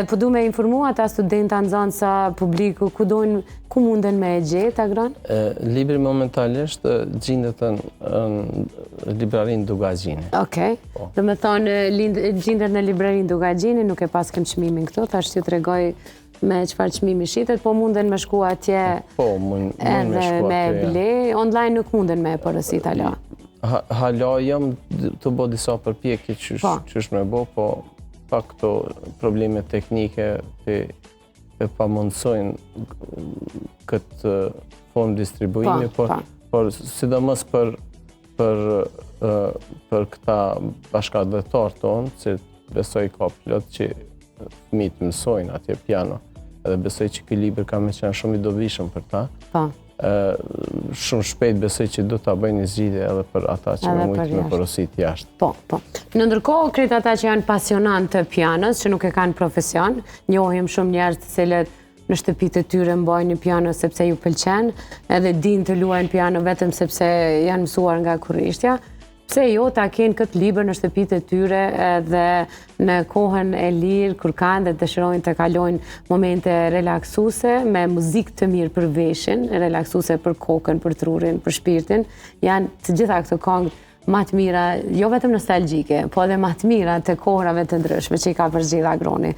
Po du me informu ata studenta nxënësa publiku, ku munden me e gjetë agron? Libri momentalisht gjendet në librarinë Dugagjini. Okej. Do me thonë, gjendet në librarinë Dugagjini, nuk e pas kem çmimin këtu, thash t'ju tregoj me çfarë çmimi shitet, po munden me shku atje edhe me ble. Online nuk munden me porosit hala. Hala jam të bo disa përpjekje qysh me bo, po pa këto probleme teknike e pa mundësojnë këtë formë distribuimi, por sidomos për këta bashkëdhetar tonë, që besoj ka plot që fëmijët mësojnë atje piano, edhe besoj që ky libër ka me qenë shumë i dobishëm për ta. Shumë shpejt besoj që do ta bëjnë një zgjidhje edhe për ata që me mujtë me porosit jashtë. Po. Në ndërkohë, krejt ata që janë pasionantë të pianos, që nuk e kanë profesion, njohim shumë njerëz të cilët në shtëpitë e tyre mbajnë një piano sepse ju pëlqen, edhe dinë të luajnë piano vetëm sepse janë mësuar nga kurrishtja. Pse jo ta kenë këtë libër në shtëpitë e tyre edhe në kohën e lirë, kur kanë dhe dëshirojnë të kalojnë momente relaksuese, me muzikë të mirë për veshin, relaksuese për kokën, për trurin, për shpirtin, janë të gjitha këto këngë më të mira, jo vetëm nostalgjike, po edhe më të mira të kohërave të ndryshme që i ka përzgjedhur Agroni.